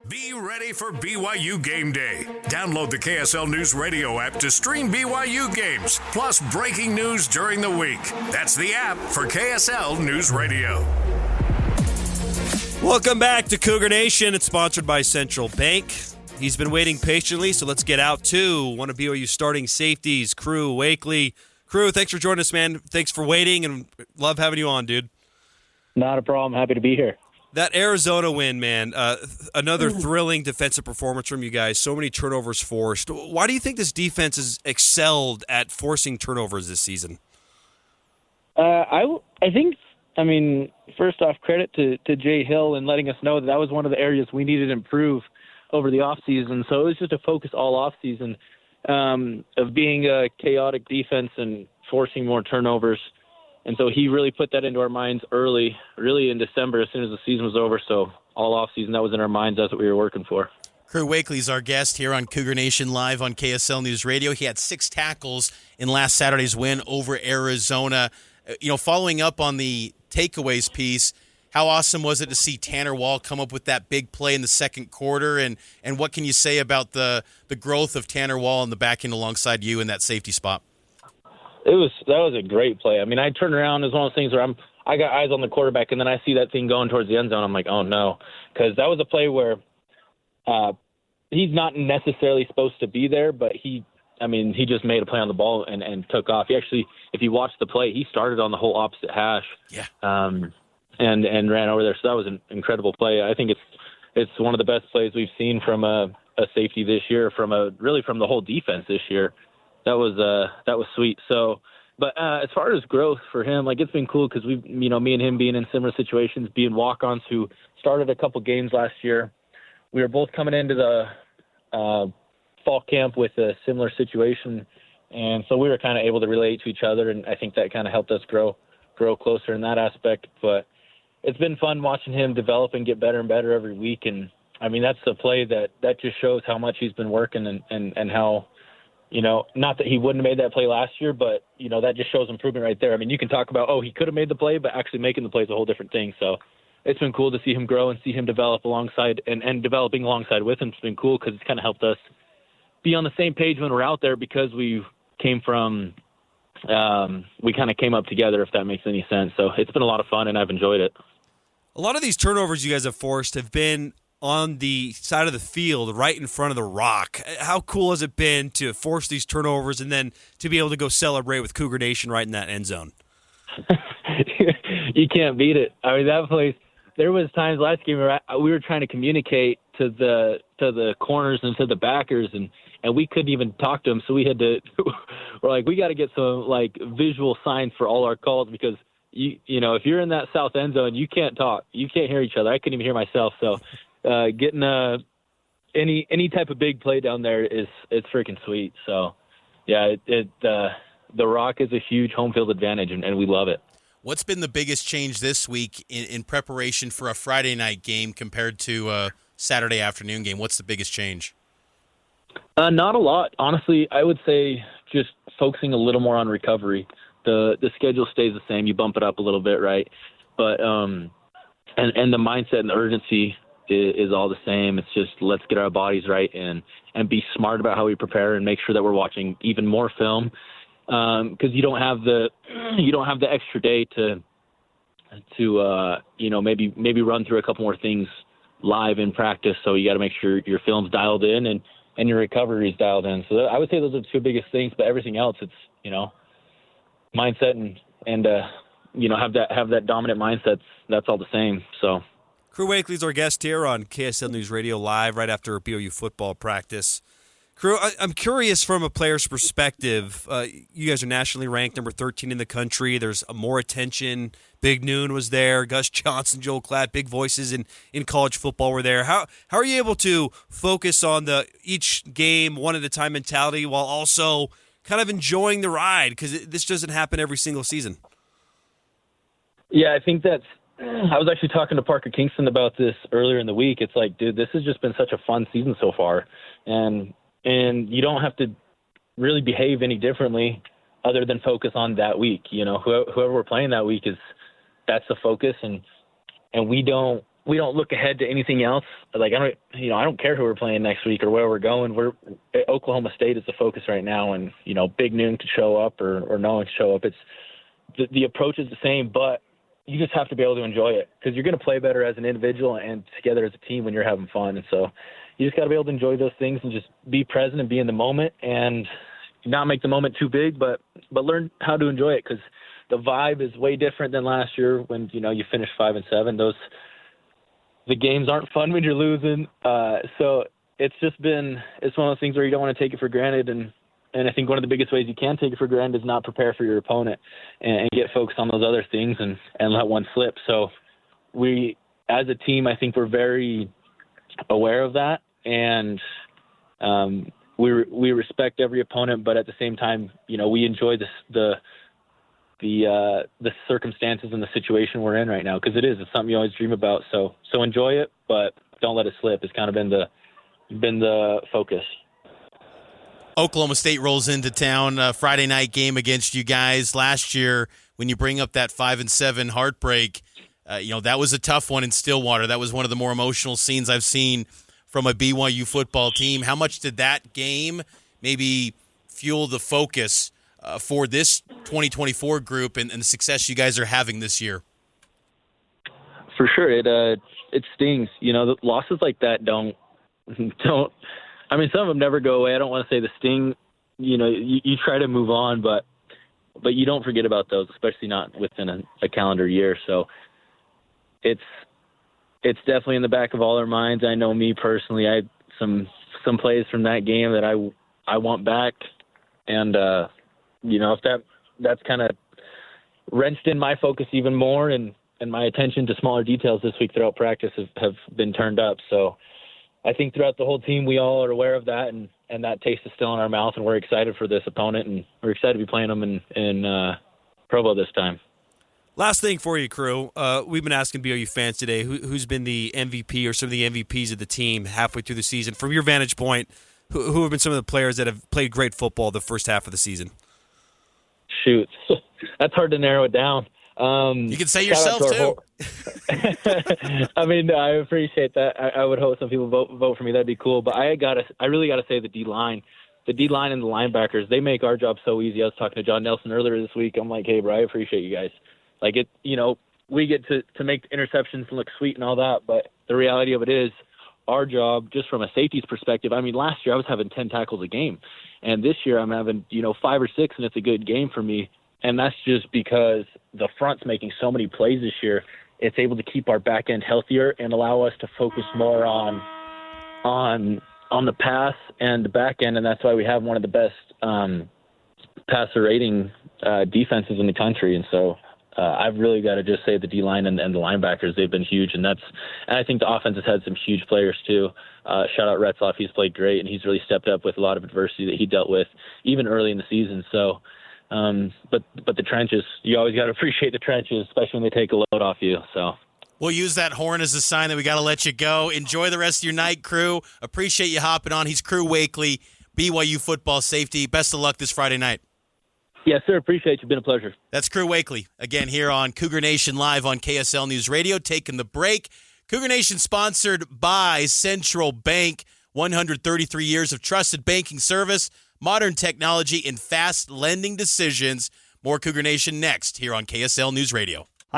Be ready for BYU Game Day. Download the KSL News Radio app to stream BYU games, plus breaking news during the week. That's the app for KSL News Radio. Welcome back to Cougar Nation. It's sponsored by Central Bank. He's been waiting patiently, so let's get out to one of BYU's starting safeties, Crew Wakley. Crew, thanks for joining us, man. Thanks for waiting, and love having you on, dude. Not a problem. Happy to be here. That Arizona win, man, another thrilling defensive performance from you guys. So many turnovers forced. Why do you think this defense has excelled at forcing turnovers this season? I think, first off, credit to Jay Hill and letting us know that was one of the areas we needed to improve over the offseason. So it was just a focus all offseason of being a chaotic defense and forcing more turnovers. And so he really put that into our minds early, really in December, as soon as the season was over. So all offseason, that was in our minds. That's what we were working for. Crew Wakley's our guest here on Cougar Nation Live on KSL News Radio. He had 6 tackles in last Saturday's win over Arizona. Following up on the takeaways piece, how awesome was it to see Tanner Wall come up with that big play in the second quarter? And what can you say about the growth of Tanner Wall in the back end alongside you in that safety spot? That was a great play. I turned around. It was one of those things where I got eyes on the quarterback, and then I see that thing going towards the end zone. I'm like, oh, no. Because that was a play where he's not necessarily supposed to be there, but he just made a play on the ball and took off. He actually, if you watch the play, he started on the whole opposite hash. Yeah. And ran over there. So that was an incredible play. I think it's one of the best plays we've seen from a safety this year, from the whole defense this year. That was sweet. So, but as far as growth for him, it's been cool because me and him being in similar situations, being walk-ons who started a couple games last year. We were both coming into the fall camp with a similar situation, and so we were kind of able to relate to each other, and I think that kind of helped us grow closer in that aspect. But it's been fun watching him develop and get better and better every week, and that's a play that just shows how much he's been working and how. Not that he wouldn't have made that play last year, but, that just shows improvement right there. You can talk about, he could have made the play, but actually making the play is a whole different thing. So it's been cool to see him grow and see him develop alongside and developing alongside with him. It's been cool because it's kind of helped us be on the same page when we're out there because we came from we kind of came up together, if that makes any sense. So it's been a lot of fun, and I've enjoyed it. A lot of these turnovers you guys have forced have been on the side of the field, right in front of the rock. How cool has it been to force these turnovers and then to be able to go celebrate with Cougar Nation right in that end zone? You can't beat it. That place, there was times last game where we were trying to communicate to the corners and to the backers, and we couldn't even talk to them. So we had to, we're like, we got to get some visual signs for all our calls because if you're in that south end zone, you can't talk. You can't hear each other. I couldn't even hear myself. So getting any type of big play down there it's freaking sweet. So yeah, the Rock is a huge home field advantage, and we love it. What's been the biggest change this week in preparation for a Friday night game compared to a Saturday afternoon game? What's the biggest change? Not a lot, honestly. I would say just focusing a little more on recovery. The schedule stays the same. You bump it up a little bit, right? But and the mindset and the urgency is all the same. It's just let's get our bodies right and be smart about how we prepare and make sure that we're watching even more film because you don't have the extra day to maybe run through a couple more things live in practice. So you got to make sure your film's dialed in and your recovery is dialed in. So I would say those are the two biggest things. But everything else, it's mindset and have that dominant mindset. That's all the same. So. Crew Wakley's our guest here on KSL News Radio Live right after BYU football practice. Crew, I'm curious from a player's perspective. You guys are nationally ranked number 13 in the country. There's more attention. Big Noon was there. Gus Johnson, Joel Klatt, big voices in college football were there. How are you able to focus on each game one at a time mentality while also kind of enjoying the ride? Because this doesn't happen every single season. Yeah, I think I was actually talking to Parker Kingston about this earlier in the week. It's like, dude, this has just been such a fun season so far. And you don't have to really behave any differently other than focus on that week. Whoever we're playing that week that's the focus. And we don't we don't look ahead to anything else. Like, I don't care who we're playing next week or where we're going. Oklahoma State is the focus right now, and, Big Noon could show up or no one could show up. It's the approach is the same, but you just have to be able to enjoy it, because you're going to play better as an individual and together as a team when you're having fun. And so you just got to be able to enjoy those things and just be present and be in the moment and not make the moment too big, but learn how to enjoy it, because the vibe is way different than last year when, you finished 5-7. The games aren't fun when you're losing. So it's one of those things where you don't want to take it for granted. And I think one of the biggest ways you can take it for granted is not prepare for your opponent and get focused on those other things and let one slip. So we, as a team, I think we're very aware of that. And we respect every opponent, but at the same time, we enjoy the circumstances and the situation we're in right now, because it's something you always dream about. So enjoy it, but don't let it slip. It's kind of been the focus. Oklahoma State rolls into town, Friday night game against you guys. Last year, when you bring up that 5-7 heartbreak, that was a tough one in Stillwater. That was one of the more emotional scenes I've seen from a BYU football team. How much did that game maybe fuel the focus for this 2024 group and the success you guys are having this year? For sure, it stings. The losses like that don't. I mean, some of them never go away. I don't want to say the sting. You try to move on, but you don't forget about those, especially not within a calendar year. So it's definitely in the back of all our minds. I know me personally, I had some plays from that game that I want back, and if that's kind of wrenched in my focus even more, and my attention to smaller details this week throughout practice have been turned up. So I think throughout the whole team, we all are aware of that, and that taste is still in our mouth, and we're excited for this opponent, and we're excited to be playing them in Provo this time. Last thing for you, Crew. We've been asking BYU fans today who's been the MVP or some of the MVPs of the team halfway through the season. From your vantage point, who have been some of the players that have played great football the first half of the season? Shoot, that's hard to narrow it down. You can say yourself too. I mean, I appreciate that. I would hope some people vote for me. That'd be cool. But I really gotta say the D-line. The D-line and the linebackers, they make our job so easy. I was talking to John Nelson earlier this week. I'm like, hey, bro, I appreciate you guys. Like, we get to make interceptions look sweet and all that, but the reality of it is our job, just from a safety's perspective. I mean, last year I was having 10 tackles a game, and this year I'm having 5 or 6, and it's a good game for me. And that's just because the front's making so many plays this year. It's able to keep our back end healthier and allow us to focus more on the pass and the back end, and that's why we have one of the best passer rating defenses in the country. And so I've really got to just say the D-line and the linebackers, they've been huge, and I think the offense has had some huge players too. Shout out Retzloff, he's played great, and he's really stepped up with a lot of adversity that he dealt with even early in the season. So, but the trenches, you always got to appreciate the trenches, especially when they take a load off you. So we'll use that horn as a sign that we got to let you go. Enjoy the rest of your night, Crew. Appreciate you hopping on. He's Crew Wakley, BYU football safety. Best of luck this Friday night. Yes, sir. Appreciate you. Been a pleasure. That's Crew Wakley, again, here on Cougar Nation Live on KSL News Radio, taking the break. Cougar Nation sponsored by Central Bank. 133 years of trusted banking service, modern technology, and fast lending decisions. More Cougar Nation next here on KSL News Radio.